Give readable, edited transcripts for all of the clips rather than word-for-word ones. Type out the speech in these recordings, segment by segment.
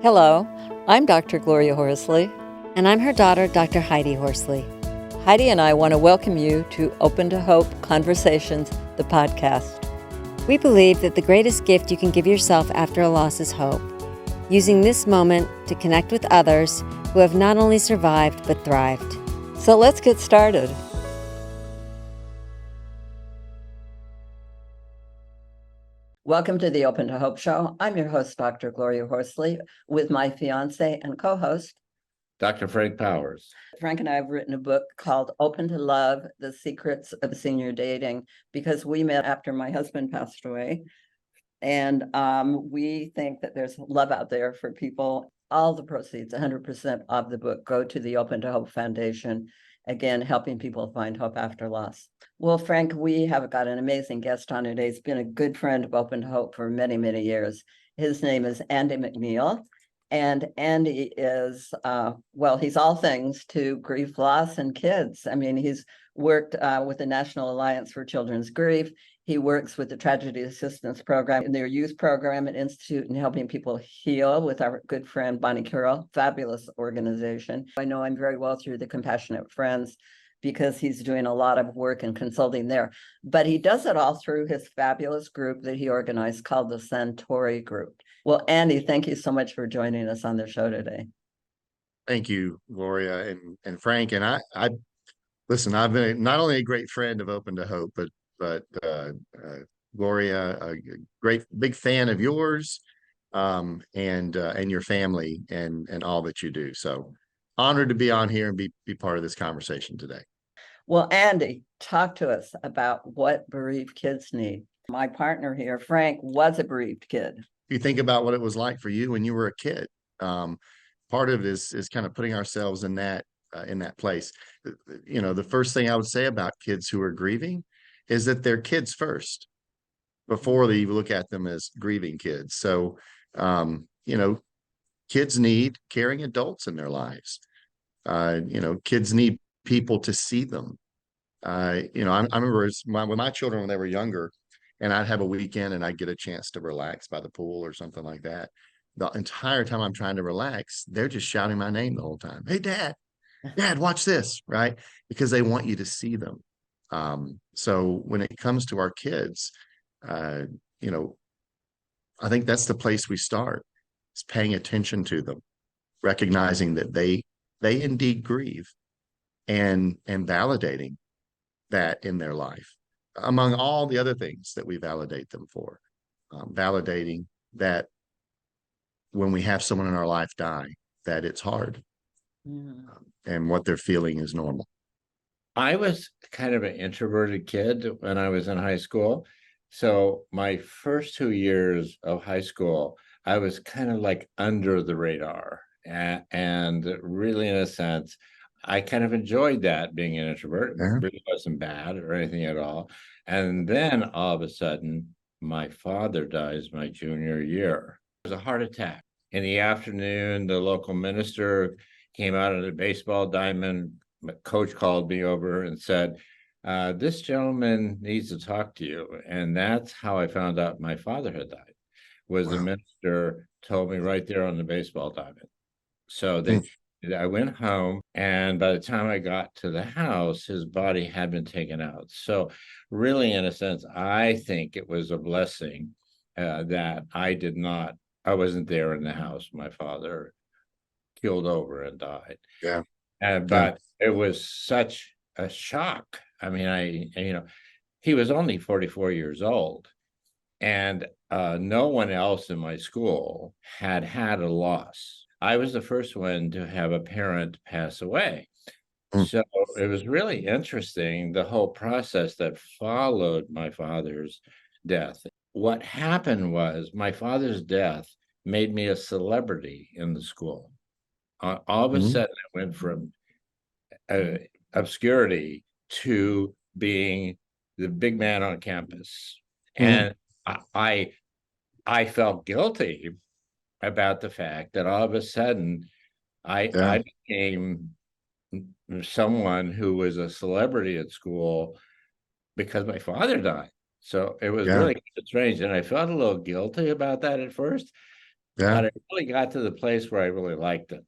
Hello, I'm Dr. Gloria Horsley. And I'm her daughter, Dr. Heidi Horsley. Heidi and I want to welcome you to Open to Hope Conversations, the podcast. We believe that the greatest gift you can give yourself after a loss is hope, using this moment to connect with others who have not only survived but thrived. So let's get started. Welcome to the Open to Hope Show. I'm your host, Dr. Gloria Horsley, with my fiance and co-host, Dr. Frank Powers. Frank and I have written a book called Open to Love, The Secrets of Senior Dating, because we met after my husband passed away. And we think that there's love out there for people. All the proceeds, 100% of the book, go to the Open to Hope Foundation, again, helping people find hope after loss. Well, Frank, we have got an amazing guest on today. He's been a good friend of Open to Hope for many, many years. His name is Andy McNiel. And Andy is, he's all things to grief, loss, and kids. I mean, he's worked with the National Alliance for Children's Grief. He works with the Tragedy Assistance Program in their youth program and institute and helping people heal with our good friend, Bonnie Carroll, fabulous organization. I know him very well through the Compassionate Friends because he's doing a lot of work and consulting there. But he does it all through his fabulous group that he organized called the Satori Group. Well, Andy, thank you so much for joining us on the show today. Thank you, Gloria and Frank. And I listen, I've been not only a great friend of Open to Hope, but Gloria, a great big fan of yours, and your family and all that you do. So honored to be on here and be part of this conversation today. Well, Andy, talk to us about what bereaved kids need. My partner here, Frank, was a bereaved kid. You think about what it was like for you when you were a kid. Part of it is kind of putting ourselves in that place. You know, the first thing I would say about kids who are grieving is that they're kids first before they even look at them as grieving kids. So, kids need caring adults in their lives. Kids need people to see them. I remember with my children when they were younger, and I'd have a weekend and I'd get a chance to relax by the pool or something like that. The entire time I'm trying to relax, they're just shouting my name the whole time. Hey, Dad, watch this, right? Because they want you to see them. So when it comes to our kids, I think that's the place we start. It's paying attention to them, recognizing that they indeed grieve and validating that in their life, among all the other things that we validate them for. Validating that when we have someone in our life die, that it's hard, and what they're feeling is normal. I was kind of an introverted kid when I was in high school. So my first 2 years of high school, I was kind of like under the radar. And really, in a sense, I kind of enjoyed that, being an introvert. It really wasn't bad or anything at all. And then all of a sudden, my father dies my junior year. It was a heart attack. In the afternoon, the local minister came out of the baseball diamond. My coach called me over and said, this gentleman needs to talk to you. And that's how I found out my father had died, was the minister told me right there on the baseball diamond. So I went home, and by the time I got to the house, his body had been taken out. So really, in a sense, I think it was a blessing that I wasn't there in the house. My father killed over and died. Yeah. But it was such a shock. I mean, he was only 44 years old, and no one else in my school had a loss. I was the first one to have a parent pass away. So it was really interesting, the whole process that followed my father's death. What happened was my father's death made me a celebrity in the school. All of a sudden, I went from obscurity to being the big man on campus. And I felt guilty about the fact that all of a sudden I became someone who was a celebrity at school because my father died. So it was really strange. And I felt a little guilty about that at first. Yeah. But I really got to the place where I really liked it.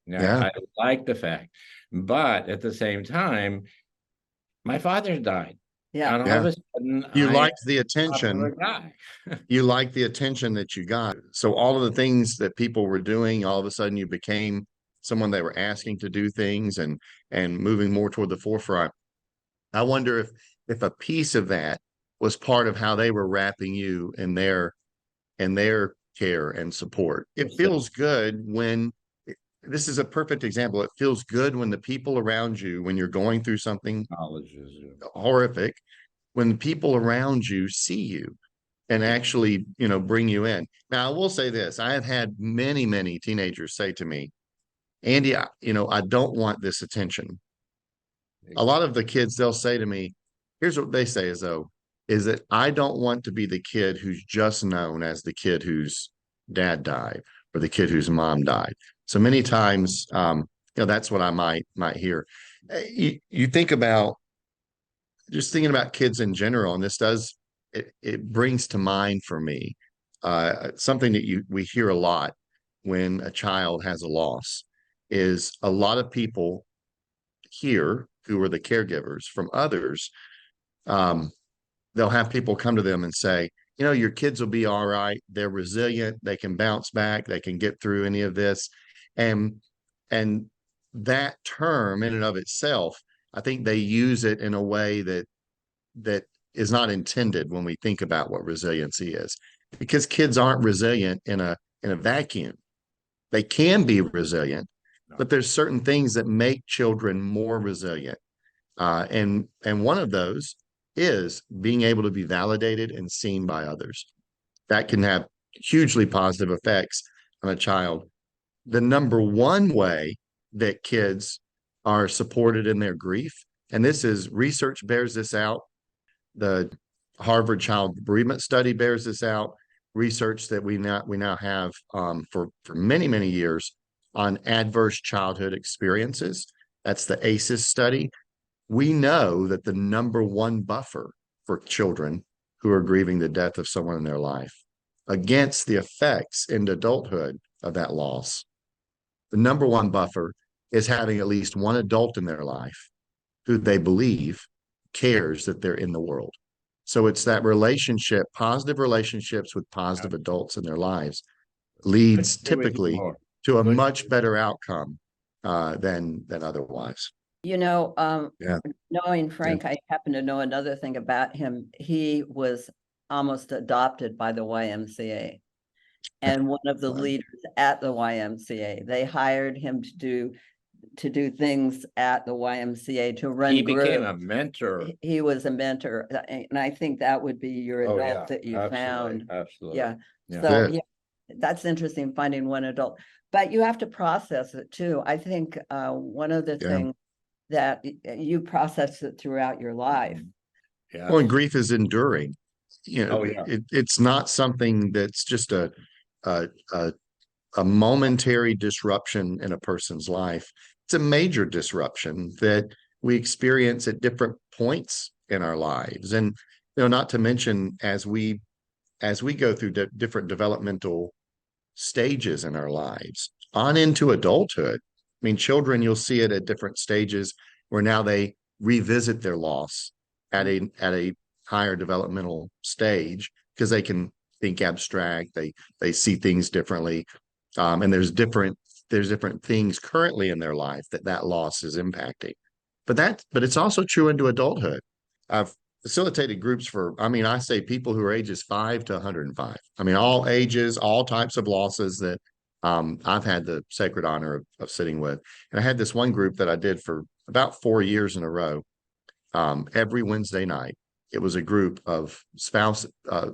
Yeah. I like the fact, but at the same time, my father died, Yeah. and all of Yeah. a sudden, You I am liked the a attention. popular guy. You liked the attention that you got. So all of the things that people were doing, all of a sudden you became someone they were asking to do things and moving more toward the forefront. I wonder if a piece of that was part of how they were wrapping you in their care and support. It feels good when this is a perfect example. It feels good when the people around you, when you're going through something Colleges. horrific, when the people around you see you and actually, bring you in. Now, I will say this. I have had many, many teenagers say to me, Andy, I don't want this attention. A lot of the kids, they'll say to me, here's what they say is that I don't want to be the kid who's just known as the kid whose dad died or the kid whose mom died. So many times, that's what I might hear. You think about just thinking about kids in general, and it brings to mind for me something that we hear a lot when a child has a loss is a lot of people here who are the caregivers from others, they'll have people come to them and say, your kids will be all right. They're resilient. They can bounce back. They can get through any of this. And that term in and of itself, I think they use it in a way that is not intended when we think about what resiliency is, because kids aren't resilient in a vacuum. They can be resilient, but there's certain things that make children more resilient. And one of those is being able to be validated and seen by others. That can have hugely positive effects on a child. The number one way that kids are supported in their grief, and this is research bears this out. The Harvard Child Bereavement Study bears this out. Research that we now have for many, many years on adverse childhood experiences. That's the ACEs study. We know that the number one buffer for children who are grieving the death of someone in their life against the effects into adulthood of that loss, the number one buffer is having at least one adult in their life who they believe cares that they're in the world. So it's that relationship, positive relationships with positive adults in their lives leads typically to a much better outcome than otherwise. Yeah. Knowing Frank, I happen to know another thing about him. He was almost adopted by the YMCA. And one of the leaders at the YMCA, they hired him to do things at the YMCA to run. He became a mentor. He was a mentor, and I think that would be your adult that you found. Absolutely. Yeah. So that's interesting, finding one adult, but you have to process it too. I think one of the things that you process it throughout your life. Yeah. Well, and grief is enduring. It's not something that's just a momentary disruption in a person's life. It's a major disruption that we experience at different points in our lives. And, not to mention as we go through different developmental stages in our lives on into adulthood. I mean, children, you'll see it at different stages where now they revisit their loss at a higher developmental stage because they can think abstract, they see things differently, and there's different things currently in their life that loss is impacting. But it's also true into adulthood. I've facilitated groups I say people who are ages 5 to 105. I mean, all ages, all types of losses that I've had the sacred honor of sitting with. And I had this one group that I did for about 4 years in a row. Every Wednesday night, it was a group of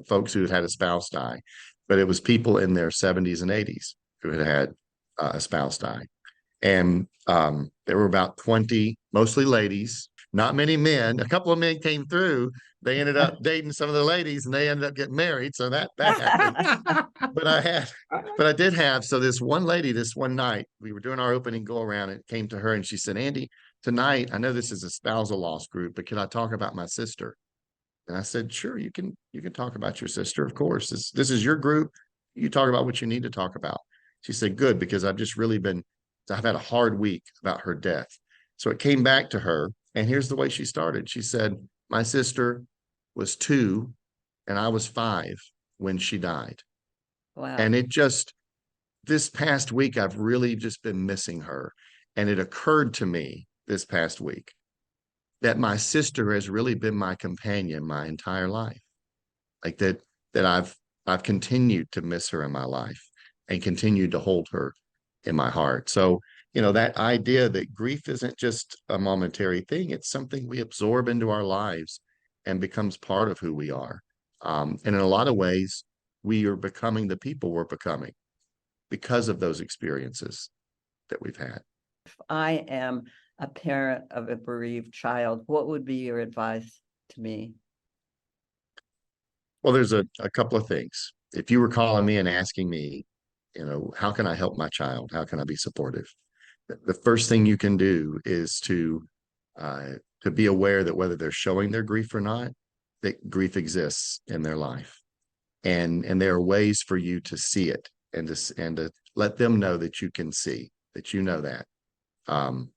folks who had a spouse die, but it was people in their 70s and 80s who had a spouse die. And there were about 20, mostly ladies, not many men. A couple of men came through. They ended up dating some of the ladies and they ended up getting married. So that happened. But I did have, so this one lady, this one night, we were doing our opening go around and it came to her and she said, Andy, tonight, I know this is a spousal loss group, but can I talk about my sister? And I said, sure, you can talk about your sister. Of course, this is your group. you talk about what you need to talk about. She said, good, because I've had a hard week about her death. So it came back to her. And here's the way she started. She said, my sister was 2 and I was 5 when she died. Wow. And this past week, I've really just been missing her. And it occurred to me this past week that my sister has really been my companion my entire life. Like that I've continued to miss her in my life and continued to hold her in my heart. So, that idea that grief isn't just a momentary thing, it's something we absorb into our lives and becomes part of who we are. And in a lot of ways, we are becoming the people we're becoming because of those experiences that we've had. If I am a parent of a bereaved child, what would be your advice to me? Well, there's a couple of things. If you were calling me and asking me, how can I help my child? How can I be supportive? The first thing you can do is to be aware that whether they're showing their grief or not, that grief exists in their life, and there are ways for you to see it and to let them know that you can see that that.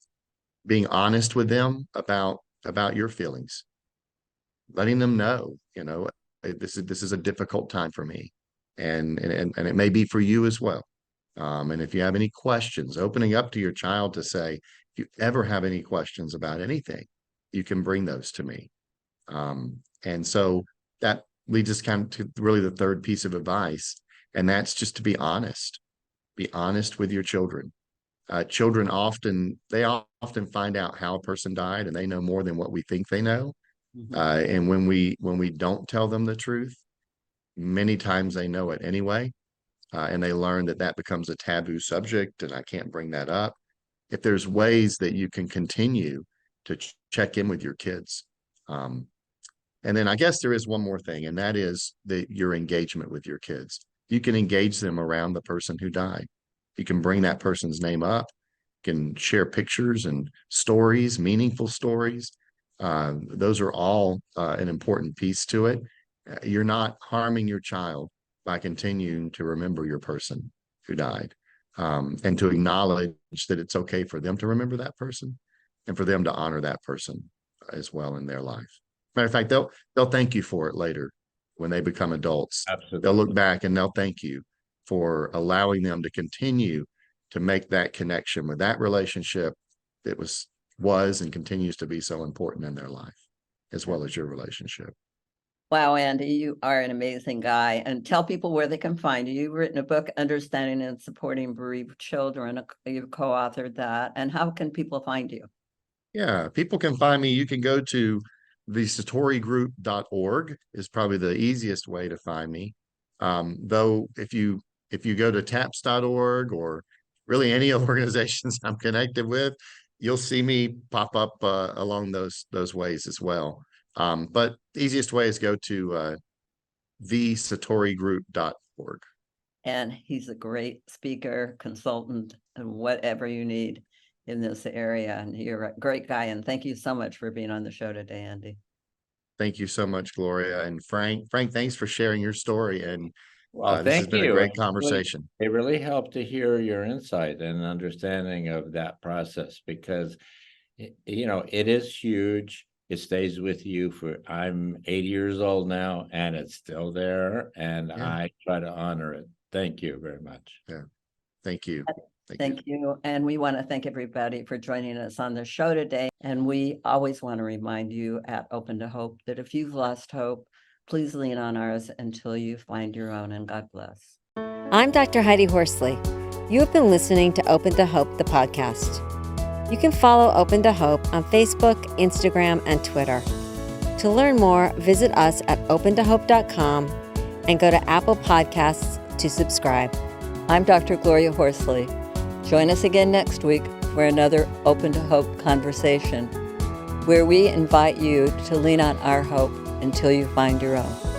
Being honest with them about your feelings, letting them know, this is a difficult time for me, and it may be for you as well. And if you have any questions, opening up to your child to say, if you ever have any questions about anything, you can bring those to me. And so that leads us kind of to really the third piece of advice, and that's just to be honest. Be honest with your children. Children often find out how a person died, and they know more than what we think they know. Mhm. And when we don't tell them the truth, many times they know it anyway. And they learn that becomes a taboo subject, and I can't bring that up. If there's ways that you can continue to check in with your kids. And then I guess there is one more thing, and that is your engagement with your kids. You can engage them around the person who died. You can bring that person's name up, can share pictures and stories, meaningful stories. Those are all an important piece to it. You're not harming your child by continuing to remember your person who died, and to acknowledge that it's okay for them to remember that person and for them to honor that person as well in their life. Matter of fact, they'll thank you for it later when they become adults. Absolutely. They'll look back and they'll thank you for allowing them to continue to make that connection with that relationship that was and continues to be so important in their life, as well as your relationship. Wow, Andy, you are an amazing guy. And tell people where they can find you. You've written a book, Understanding and Supporting Bereaved Children. You've co-authored that. And how can people find you? Yeah, people can find me. You can go to the satorigroup.org is probably the easiest way to find me. Though if you go to taps.org or really any organizations I'm connected with, you'll see me pop up along those ways as well. But the easiest way is go to thesatorigroup.org. And he's a great speaker, consultant, and whatever you need in this area. And you're a great guy. And thank you so much for being on the show today, Andy. Thank you so much, Gloria. And Frank, thanks for sharing your story. And Well, this has thank been you. a great conversation. It really helped to hear your insight and understanding of that process, because, it is huge. It stays with you I'm 80 years old now, and it's still there. And Yeah. I try to honor it. Thank you very much. Yeah. Thank you. Thank you. And we want to thank everybody for joining us on the show today. And we always want to remind you at Open to Hope that if you've lost hope, please lean on ours until you find your own, and God bless. I'm Dr. Heidi Horsley. You have been listening to Open to Hope, the podcast. You can follow Open to Hope on Facebook, Instagram, and Twitter. To learn more, visit us at opentohope.com and go to Apple Podcasts to subscribe. I'm Dr. Gloria Horsley. Join us again next week for another Open to Hope conversation, where we invite you to lean on our hope until you find your own.